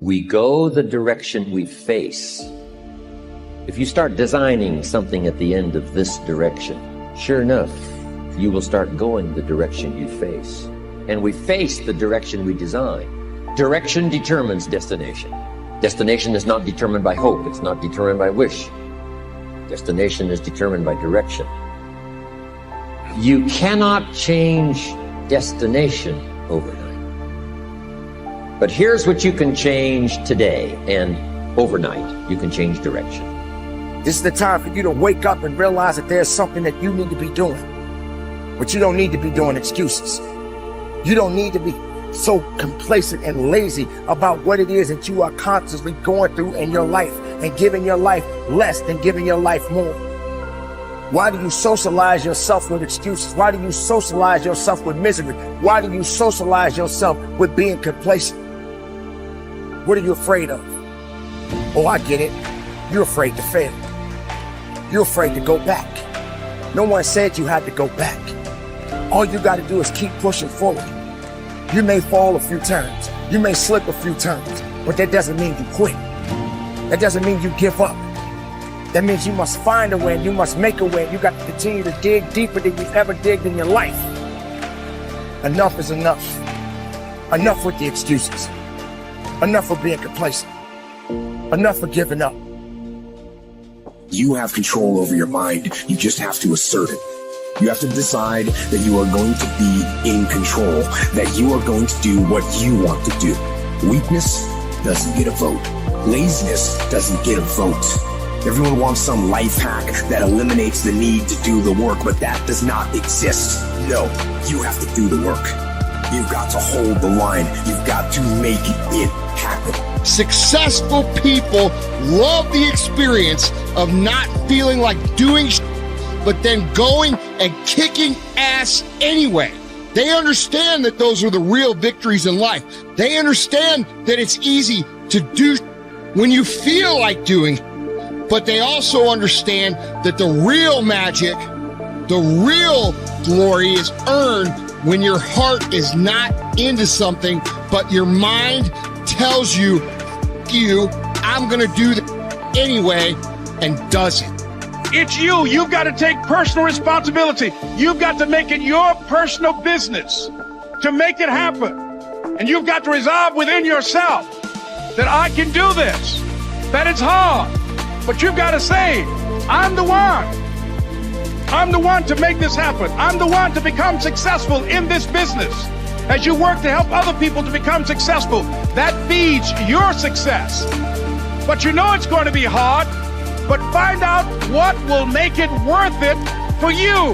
We go the direction we face. If you start designing something at the end of this direction, sure enough, you will start going the direction you face. And we face the direction we design. Direction determines destination. Destination is not determined by hope. It's not determined by wish. Destination is determined by direction. You cannot change destination overnight. But here's what you can change today, and overnight, you can change direction. This is the time for you to wake up and realize that there's something that you need to be doing. But you don't need to be doing excuses. You don't need to be so complacent and lazy about what it is that you are constantly going through in your life and giving your life less than giving your life more. Why do you socialize yourself with excuses? Why do you socialize yourself with misery? Why do you socialize yourself with being complacent? What are you afraid of? Oh, I get it. You're afraid to fail. You're afraid to go back. No one said you had to go back. All you got to do is keep pushing forward. You may fall a few times. You may slip a few times, but that doesn't mean you quit. That doesn't mean you give up. That means you must find a way, and you must make a way. You got to continue to dig deeper than you've ever digged in your life. Enough is enough. Enough with the excuses. Enough for being complacent. Enough for giving up. You have control over your mind. You just have to assert it. You have to decide that you are going to be in control, that you are going to do what you want to do. Weakness doesn't get a vote. Laziness doesn't get a vote. Everyone wants some life hack that eliminates the need to do the work, but that does not exist. No, you have to do the work. You've got to hold the line. You've got to make it happen. Successful people love the experience of not feeling like doing but then going and kicking ass anyway. They understand that those are the real victories in life. They understand that it's easy to do when you feel like doing, but they also understand that the real magic, the real glory is earned when your heart is not into something, but your mind tells you, I'm gonna do that anyway, and does it. It's you. You've got to take personal responsibility. You've got to make it your personal business to make it happen. And you've got to resolve within yourself that I can do this, that it's hard. But you've got to say, I'm the one. I'm the one to make this happen. I'm the one to become successful in this business. As you work to help other people to become successful, that feeds your success. But you know it's going to be hard. But find out what will make it worth it for you.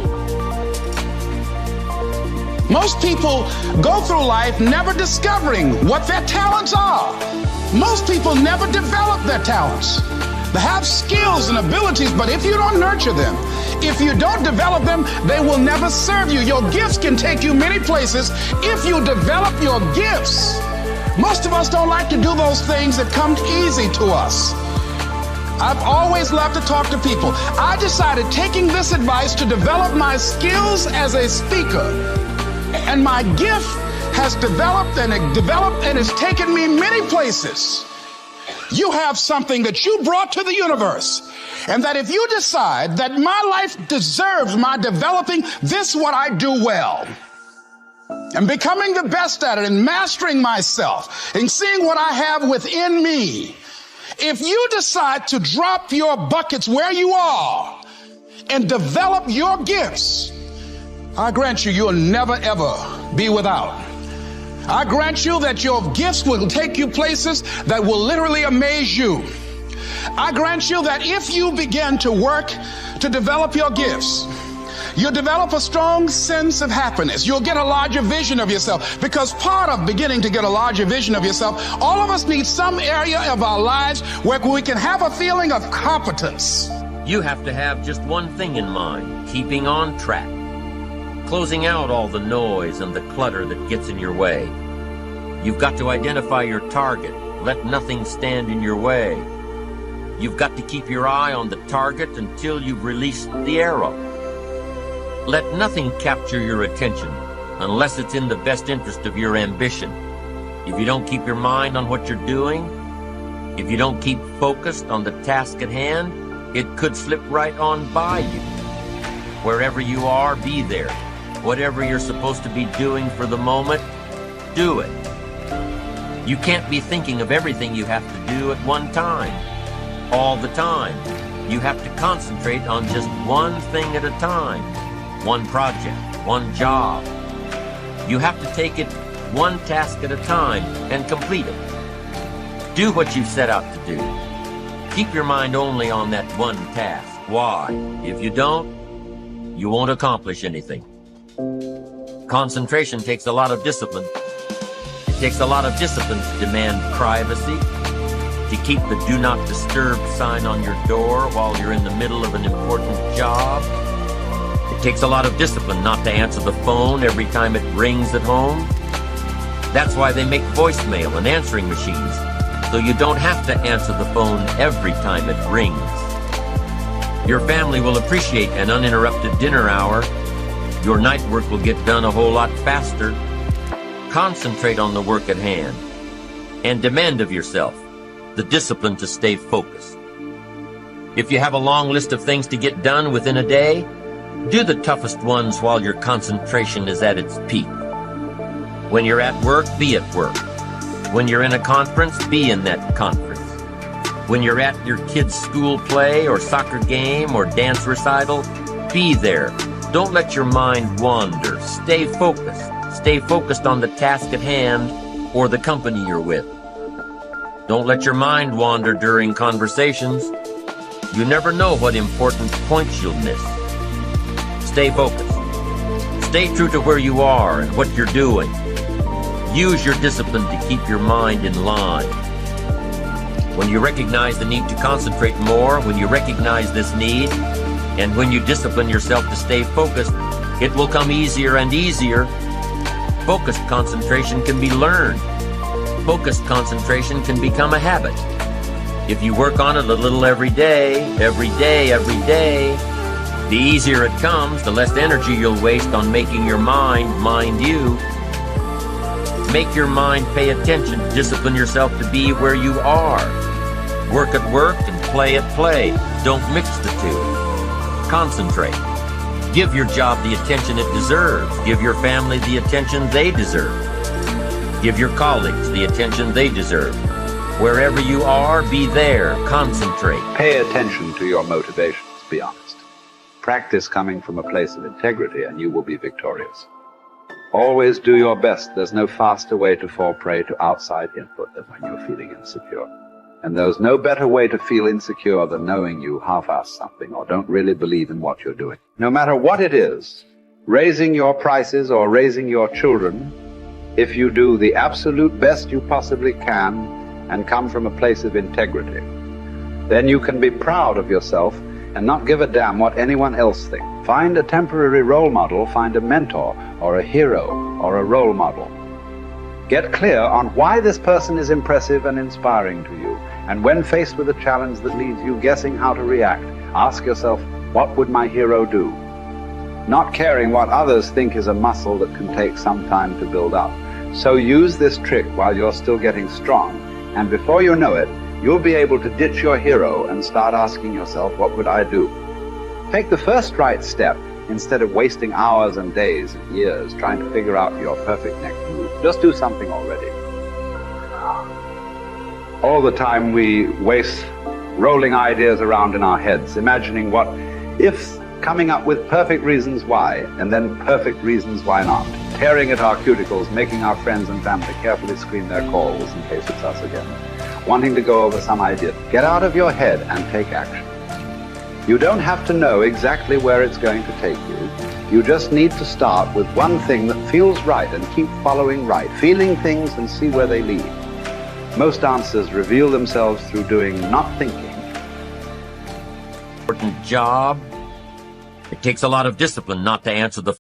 Most people go through life never discovering what their talents are. Most people never develop their talents. They have skills and abilities, but if you don't nurture them, if you don't develop them, they will never serve you. Your gifts can take you many places if you develop your gifts. Most of us don't like to do those things that come easy to us. I've always loved to talk to people. I decided, taking this advice, to develop my skills as a speaker. And my gift has developed and it's taken me many places. You have something that you brought to the universe. And that if you decide that my life deserves my developing this, what I do well, and becoming the best at it and mastering myself and seeing what I have within me, if you decide to drop your buckets where you are and develop your gifts, I grant you, you'll never, ever be without. I grant you that your gifts will take you places that will literally amaze you. I grant you that if you begin to work to develop your gifts, you'll develop a strong sense of happiness. You'll get a larger vision of yourself, because part of beginning to get a larger vision of yourself, all of us need some area of our lives where we can have a feeling of competence. You have to have just one thing in mind: keeping on track. Closing out all the noise and the clutter that gets in your way. You've got to identify your target. Let nothing stand in your way. You've got to keep your eye on the target until you've released the arrow. Let nothing capture your attention unless it's in the best interest of your ambition. If you don't keep your mind on what you're doing, If you don't keep focused on the task at hand, it could slip right on by you. Wherever you are, be there. Whatever you're supposed to be doing for the moment, do it. You can't be thinking of everything you have to do at one time, all the time. You have to concentrate on just one thing at a time, one project, one job. You have to take it one task at a time and complete it. Do what you've set out to do. Keep your mind only on that one task. Why? If you don't, you won't accomplish anything. Concentration takes a lot of discipline. It takes a lot of discipline to demand privacy, to keep the do not disturb sign on your door while you're in the middle of an important job. It takes a lot of discipline not to answer the phone every time it rings at home. That's why they make voicemail and answering machines, so you don't have to answer the phone every time it rings. Your family will appreciate an uninterrupted dinner hour. Your night work will get done a whole lot faster. Concentrate on the work at hand and demand of yourself the discipline to stay focused. If you have a long list of things to get done within a day, do the toughest ones while your concentration is at its peak. When you're at work, be at work. When you're in a conference, be in that conference. When you're at your kid's school play or soccer game or dance recital, be there. Don't let your mind wander. Stay focused. Stay focused on the task at hand or the company you're with. Don't let your mind wander during conversations. You never know what important points you'll miss. Stay focused. Stay true to where you are and what you're doing. Use your discipline to keep your mind in line. When you recognize the need to concentrate more, when you recognize this need, and when you discipline yourself to stay focused, it will come easier and easier. Focused concentration can be learned. Focused concentration can become a habit. If you work on it a little every day, the easier it comes, the less energy you'll waste on making your mind you. Make your mind pay attention. Discipline yourself to be where you are. Work at work and play at play. Don't mix the two. Concentrate. Give your job the attention it deserves. Give your family the attention they deserve. Give your colleagues the attention they deserve. Wherever you are, be there. Concentrate. Pay attention to your motivations, be honest. Practice coming from a place of integrity and you will be victorious. Always do your best. There's no faster way to fall prey to outside input than when you're feeling insecure. And there's no better way to feel insecure than knowing you half-ass something or don't really believe in what you're doing. No matter what it is, raising your prices or raising your children, if you do the absolute best you possibly can and come from a place of integrity, then you can be proud of yourself and not give a damn what anyone else thinks. Find a temporary role model, find a mentor or a hero or a role model. Get clear on why this person is impressive and inspiring to you. And when faced with a challenge that leaves you guessing how to react, ask yourself, what would my hero do? Not caring what others think is a muscle that can take some time to build up. So use this trick while you're still getting strong. And before you know it, you'll be able to ditch your hero and start asking yourself, what would I do? Take the first right step instead of wasting hours and days and years trying to figure out your perfect next move. Just do something already. All the time we waste rolling ideas around in our heads, imagining what if, coming up with perfect reasons why, and then perfect reasons why not, tearing at our cuticles, making our friends and family carefully screen their calls in case it's us again, wanting to go over some idea. Get out of your head and take action. You don't have to know exactly where it's going to take you. You just need to start with one thing that feels right and keep following right, feeling things and see where they lead. Most answers reveal themselves through doing, not thinking. Important job. It takes a lot of discipline not to answer the